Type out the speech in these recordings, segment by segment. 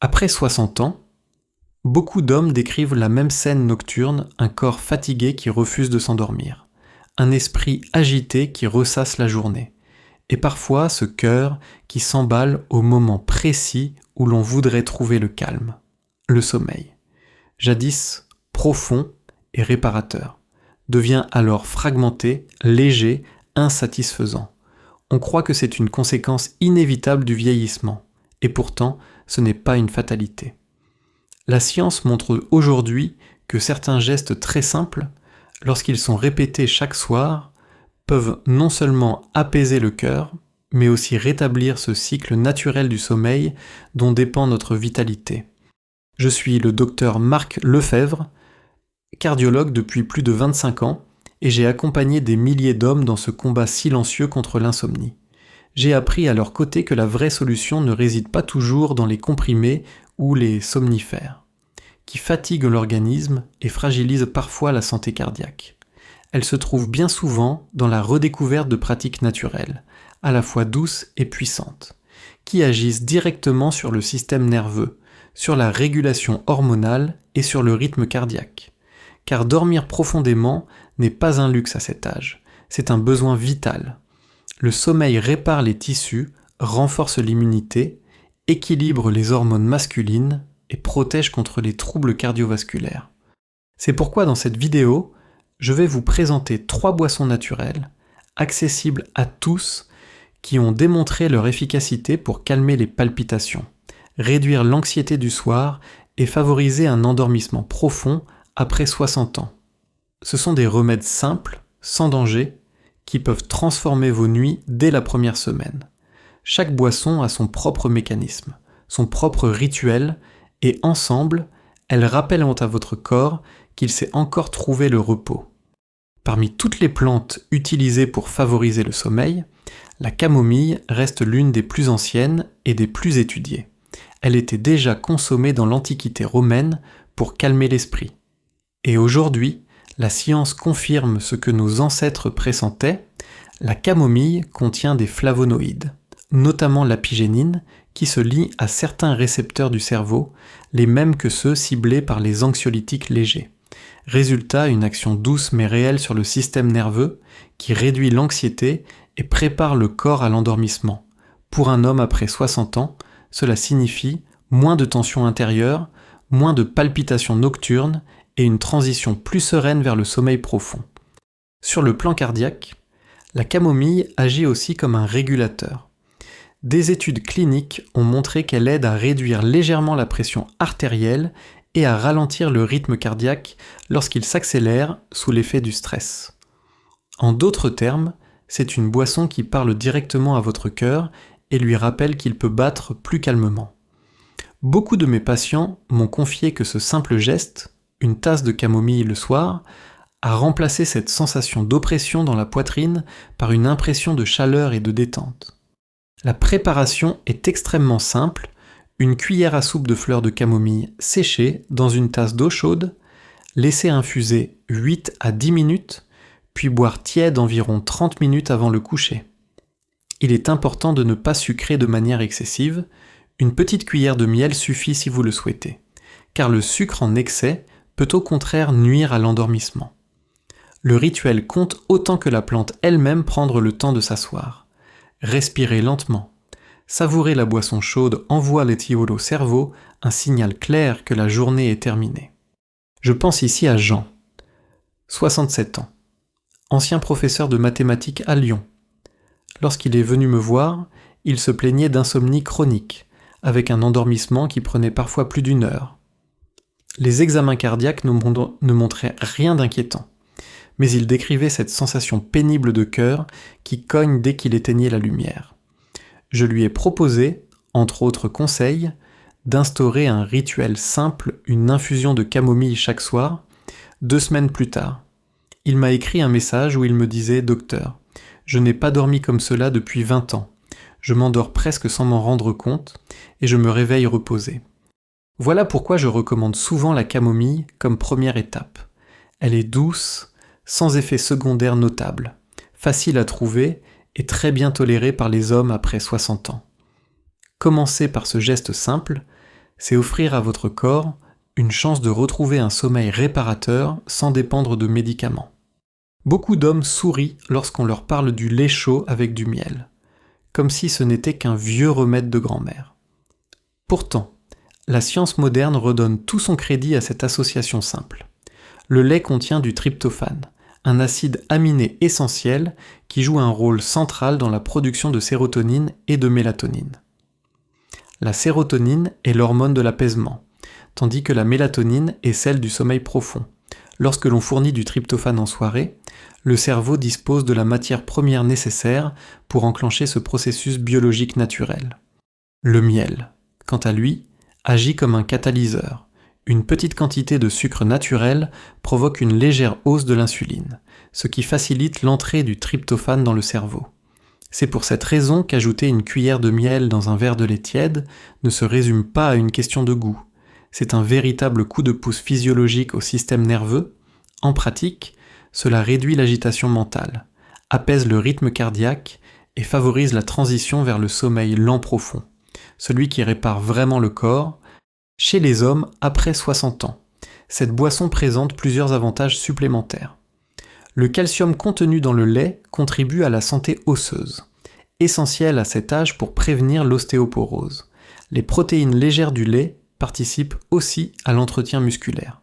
Après 60 ans, beaucoup d'hommes décrivent la même scène nocturne, un corps fatigué qui refuse de s'endormir, un esprit agité qui ressasse la journée, et parfois ce cœur qui s'emballe au moment précis où l'on voudrait trouver le calme, le sommeil. Jadis profond et réparateur, devient alors fragmenté, léger, insatisfaisant. On croit que c'est une conséquence inévitable du vieillissement, et pourtant ce n'est pas une fatalité. La science montre aujourd'hui que certains gestes très simples, lorsqu'ils sont répétés chaque soir, peuvent non seulement apaiser le cœur, mais aussi rétablir ce cycle naturel du sommeil dont dépend notre vitalité. Je suis le docteur Marc Lefebvre, cardiologue depuis plus de 25 ans, et j'ai accompagné des milliers d'hommes dans ce combat silencieux contre l'insomnie. J'ai appris à leur côté que la vraie solution ne réside pas toujours dans les comprimés ou les somnifères, qui fatiguent l'organisme et fragilisent parfois la santé cardiaque. Elle se trouve bien souvent dans la redécouverte de pratiques naturelles, à la fois douces et puissantes, qui agissent directement sur le système nerveux, sur la régulation hormonale et sur le rythme cardiaque. Car dormir profondément n'est pas un luxe à cet âge, c'est un besoin vital. Le sommeil répare les tissus, renforce l'immunité, équilibre les hormones masculines et protège contre les troubles cardiovasculaires. C'est pourquoi dans cette vidéo, je vais vous présenter 3 boissons naturelles, accessibles à tous, qui ont démontré leur efficacité pour calmer les palpitations, réduire l'anxiété du soir et favoriser un endormissement profond après 60 ans. Ce sont des remèdes simples, sans danger, qui peuvent transformer vos nuits dès la première semaine. Chaque boisson a son propre mécanisme, son propre rituel, et ensemble, elles rappelleront à votre corps qu'il sait encore trouver le repos. Parmi toutes les plantes utilisées pour favoriser le sommeil, la camomille reste l'une des plus anciennes et des plus étudiées. Elle était déjà consommée dans l'Antiquité romaine pour calmer l'esprit. Et aujourd'hui, la science confirme ce que nos ancêtres pressentaient, la camomille contient des flavonoïdes, notamment l'apigénine, qui se lie à certains récepteurs du cerveau, les mêmes que ceux ciblés par les anxiolytiques légers. Résultat, une action douce mais réelle sur le système nerveux, qui réduit l'anxiété et prépare le corps à l'endormissement. Pour un homme après 60 ans, cela signifie moins de tension intérieure, moins de palpitations nocturnes, et une transition plus sereine vers le sommeil profond. Sur le plan cardiaque, la camomille agit aussi comme un régulateur. Des études cliniques ont montré qu'elle aide à réduire légèrement la pression artérielle et à ralentir le rythme cardiaque lorsqu'il s'accélère sous l'effet du stress. En d'autres termes, c'est une boisson qui parle directement à votre cœur et lui rappelle qu'il peut battre plus calmement. Beaucoup de mes patients m'ont confié que ce simple geste, une tasse de camomille le soir, a remplacé cette sensation d'oppression dans la poitrine par une impression de chaleur et de détente. La préparation est extrêmement simple, une cuillère à soupe de fleurs de camomille séchées dans une tasse d'eau chaude, laisser infuser 8 à 10 minutes, puis boire tiède environ 30 minutes avant le coucher. Il est important de ne pas sucrer de manière excessive, une petite cuillère de miel suffit si vous le souhaitez, car le sucre en excès peut au contraire nuire à l'endormissement. Le rituel compte autant que la plante elle-même prendre le temps de s'asseoir. Respirez lentement. Savourer la boisson chaude envoie l'éthyol au cerveau, un signal clair que la journée est terminée. Je pense ici à Jean, 67 ans, ancien professeur de mathématiques à Lyon. Lorsqu'il est venu me voir, il se plaignait d'insomnie chronique, avec un endormissement qui prenait parfois plus d'1 heure. Les examens cardiaques ne montraient rien d'inquiétant, mais il décrivait cette sensation pénible de cœur qui cogne dès qu'il éteignait la lumière. Je lui ai proposé, entre autres conseils, d'instaurer un rituel simple, une infusion de camomille chaque soir. 2 semaines plus tard, il m'a écrit un message où il me disait « Docteur, je n'ai pas dormi comme cela depuis 20 ans. Je m'endors presque sans m'en rendre compte et je me réveille reposé. » Voilà pourquoi je recommande souvent la camomille comme première étape. Elle est douce, sans effet secondaire notable, facile à trouver et très bien tolérée par les hommes après 60 ans. Commencez par ce geste simple, C'est offrir à votre corps une chance de retrouver un sommeil réparateur sans dépendre de médicaments. Beaucoup d'hommes sourient lorsqu'on leur parle du lait chaud avec du miel, comme si ce n'était qu'un vieux remède de grand-mère. Pourtant, la science moderne redonne tout son crédit à cette association simple. Le lait contient du tryptophane, un acide aminé essentiel qui joue un rôle central dans la production de sérotonine et de mélatonine. La sérotonine est l'hormone de l'apaisement, tandis que la mélatonine est celle du sommeil profond. Lorsque l'on fournit du tryptophane en soirée, le cerveau dispose de la matière première nécessaire pour enclencher ce processus biologique naturel. Le miel, quant à lui, agit comme un catalyseur. Une petite quantité de sucre naturel provoque une légère hausse de l'insuline, ce qui facilite l'entrée du tryptophane dans le cerveau. C'est pour cette raison qu'ajouter une cuillère de miel dans un verre de lait tiède ne se résume pas à une question de goût. C'est un véritable coup de pouce physiologique au système nerveux. En pratique, cela réduit l'agitation mentale, apaise le rythme cardiaque et favorise la transition vers le sommeil lent profond, celui qui répare vraiment le corps. Chez les hommes après 60 ans, cette boisson présente plusieurs avantages supplémentaires. Le calcium contenu dans le lait contribue à la santé osseuse, essentielle à cet âge pour prévenir l'ostéoporose. Les protéines légères du lait participent aussi à l'entretien musculaire,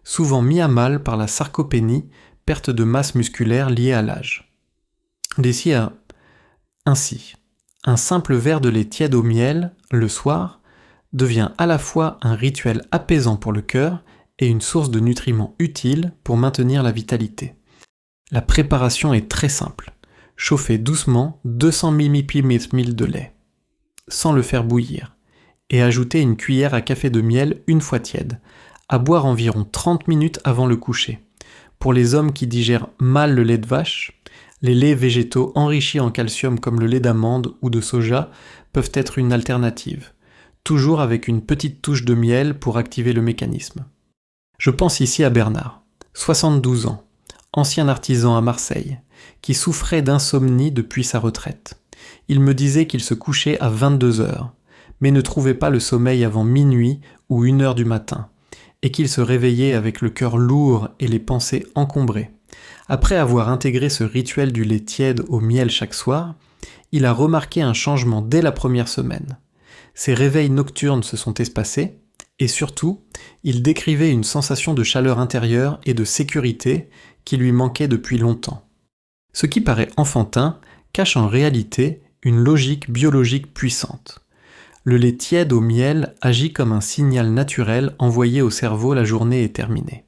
souvent mis à mal par la sarcopénie, perte de masse musculaire liée à l'âge. Ainsi, un simple verre de lait tiède au miel, le soir, devient à la fois un rituel apaisant pour le cœur et une source de nutriments utiles pour maintenir la vitalité. La préparation est très simple. Chauffez doucement 200 ml de lait, sans le faire bouillir, et ajoutez une cuillère à café de miel une fois tiède, à boire environ 30 minutes avant le coucher. Pour les hommes qui digèrent mal le lait de vache, les laits végétaux enrichis en calcium comme le lait d'amande ou de soja peuvent être une alternative, toujours avec une petite touche de miel pour activer le mécanisme. Je pense ici à Bernard, 72 ans, ancien artisan à Marseille, qui souffrait d'insomnie depuis sa retraite. Il me disait qu'il se couchait à 22 heures, mais ne trouvait pas le sommeil avant minuit ou 1 heure du matin, et qu'il se réveillait avec le cœur lourd et les pensées encombrées. Après avoir intégré ce rituel du lait tiède au miel chaque soir, il a remarqué un changement dès la première semaine. Ses réveils nocturnes se sont espacés, et surtout, il décrivait une sensation de chaleur intérieure et de sécurité qui lui manquait depuis longtemps. Ce qui paraît enfantin cache en réalité une logique biologique puissante. Le lait tiède au miel agit comme un signal naturel envoyé au cerveau la journée est terminée.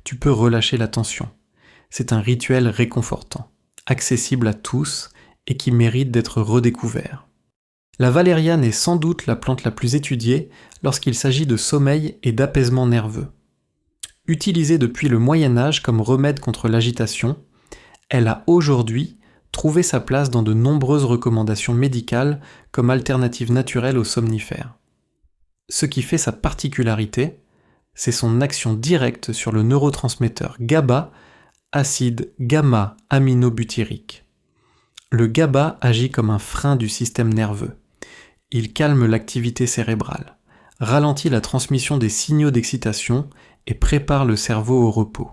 Tu peux relâcher la tension. C'est un rituel réconfortant, accessible à tous et qui mérite d'être redécouvert. La valériane est sans doute la plante la plus étudiée lorsqu'il s'agit de sommeil et d'apaisement nerveux. Utilisée depuis le Moyen-Âge comme remède contre l'agitation, elle a aujourd'hui trouvé sa place dans de nombreuses recommandations médicales comme alternative naturelle aux somnifères. Ce qui fait sa particularité, c'est son action directe sur le neurotransmetteur GABA, acide gamma-aminobutyrique. Le GABA agit comme un frein du système nerveux. Il calme l'activité cérébrale, ralentit la transmission des signaux d'excitation et prépare le cerveau au repos.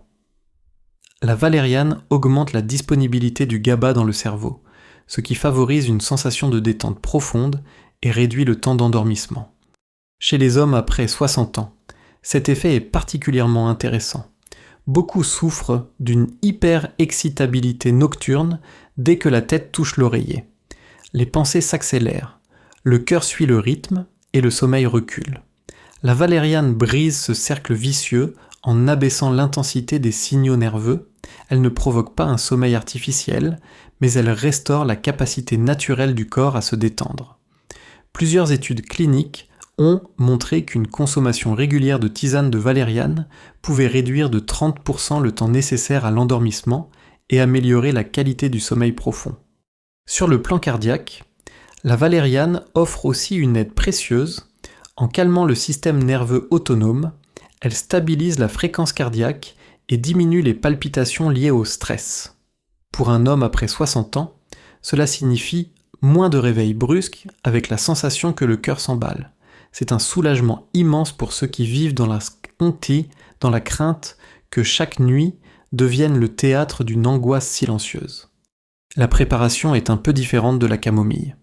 La valériane augmente la disponibilité du GABA dans le cerveau, ce qui favorise une sensation de détente profonde et réduit le temps d'endormissement. Chez les hommes après 60 ans, cet effet est particulièrement intéressant. Beaucoup souffrent d'une hyper-excitabilité nocturne dès que la tête touche l'oreiller. Les pensées s'accélèrent, le cœur suit le rythme et le sommeil recule. La valériane brise ce cercle vicieux en abaissant l'intensité des signaux nerveux. Elle ne provoque pas un sommeil artificiel, mais elle restaure la capacité naturelle du corps à se détendre. Plusieurs études cliniques ont montré qu'une consommation régulière de tisane de valériane pouvait réduire de 30% le temps nécessaire à l'endormissement et améliorer la qualité du sommeil profond. Sur le plan cardiaque, la valériane offre aussi une aide précieuse. En calmant le système nerveux autonome, elle stabilise la fréquence cardiaque et diminue les palpitations liées au stress. Pour un homme après 60 ans, cela signifie moins de réveils brusques avec la sensation que le cœur s'emballe. C'est un soulagement immense pour ceux qui vivent dans la sconti, dans la crainte que chaque nuit devienne le théâtre d'une angoisse silencieuse. La préparation est un peu différente de la camomille.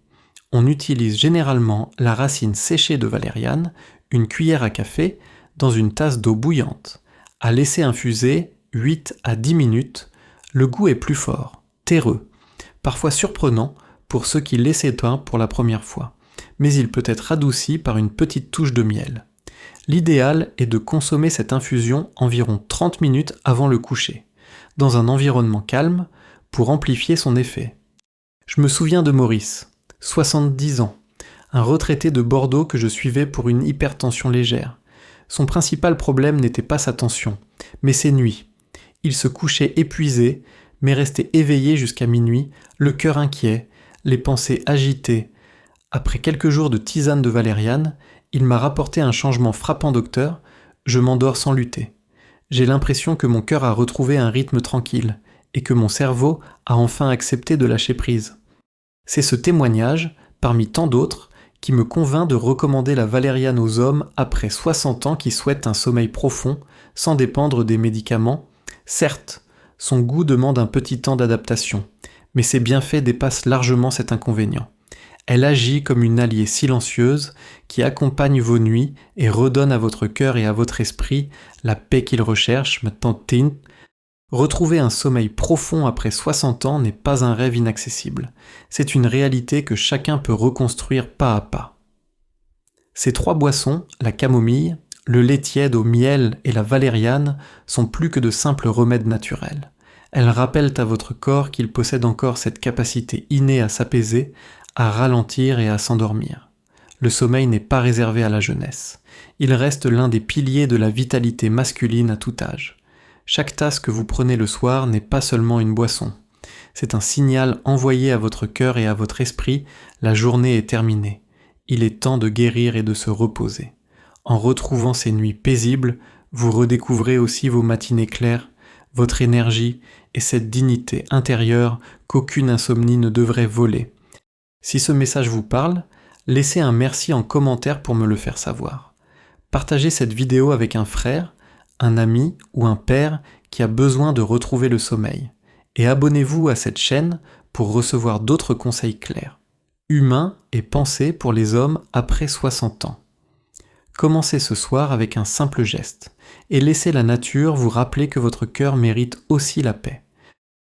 On utilise généralement la racine séchée de valériane, une cuillère à café, dans une tasse d'eau bouillante. À laisser infuser 8 à 10 minutes, le goût est plus fort, terreux, parfois surprenant pour ceux qui l'essaient pour la première fois, mais il peut être adouci par une petite touche de miel. L'idéal est de consommer cette infusion environ 30 minutes avant le coucher, dans un environnement calme, pour amplifier son effet. Je me souviens de Maurice, 70 ans, un retraité de Bordeaux que je suivais pour une hypertension légère. Son principal problème n'était pas sa tension, mais ses nuits. Il se couchait épuisé, mais restait éveillé jusqu'à minuit, le cœur inquiet, les pensées agitées. Après quelques jours de tisane de valériane, il m'a rapporté un changement frappant, docteur. Je m'endors sans lutter. J'ai l'impression que mon cœur a retrouvé un rythme tranquille et que mon cerveau a enfin accepté de lâcher prise. C'est ce témoignage, parmi tant d'autres, qui me convainc de recommander la valériane aux hommes après 60 ans qui souhaitent un sommeil profond, sans dépendre des médicaments. Certes, son goût demande un petit temps d'adaptation, mais ses bienfaits dépassent largement cet inconvénient. Elle agit comme une alliée silencieuse qui accompagne vos nuits et redonne à votre cœur et à votre esprit la paix qu'ils recherchent. Maintenant, retrouver un sommeil profond après 60 ans n'est pas un rêve inaccessible. C'est une réalité que chacun peut reconstruire pas à pas. Ces 3 boissons, la camomille, le lait tiède au miel et la valériane, sont plus que de simples remèdes naturels. Elles rappellent à votre corps qu'il possède encore cette capacité innée à s'apaiser, à ralentir et à s'endormir. Le sommeil n'est pas réservé à la jeunesse. Il reste l'un des piliers de la vitalité masculine à tout âge. Chaque tasse que vous prenez le soir n'est pas seulement une boisson. C'est un signal envoyé à votre cœur et à votre esprit, la journée est terminée. Il est temps de guérir et de se reposer. En retrouvant ces nuits paisibles, vous redécouvrez aussi vos matinées claires, votre énergie et cette dignité intérieure qu'aucune insomnie ne devrait voler. Si ce message vous parle, laissez un merci en commentaire pour me le faire savoir. Partagez cette vidéo avec un frère, un ami ou un père qui a besoin de retrouver le sommeil. Et abonnez-vous à cette chaîne pour recevoir d'autres conseils clairs. Humains et pensés pour les hommes après 60 ans. Commencez ce soir avec un simple geste et laissez la nature vous rappeler que votre cœur mérite aussi la paix.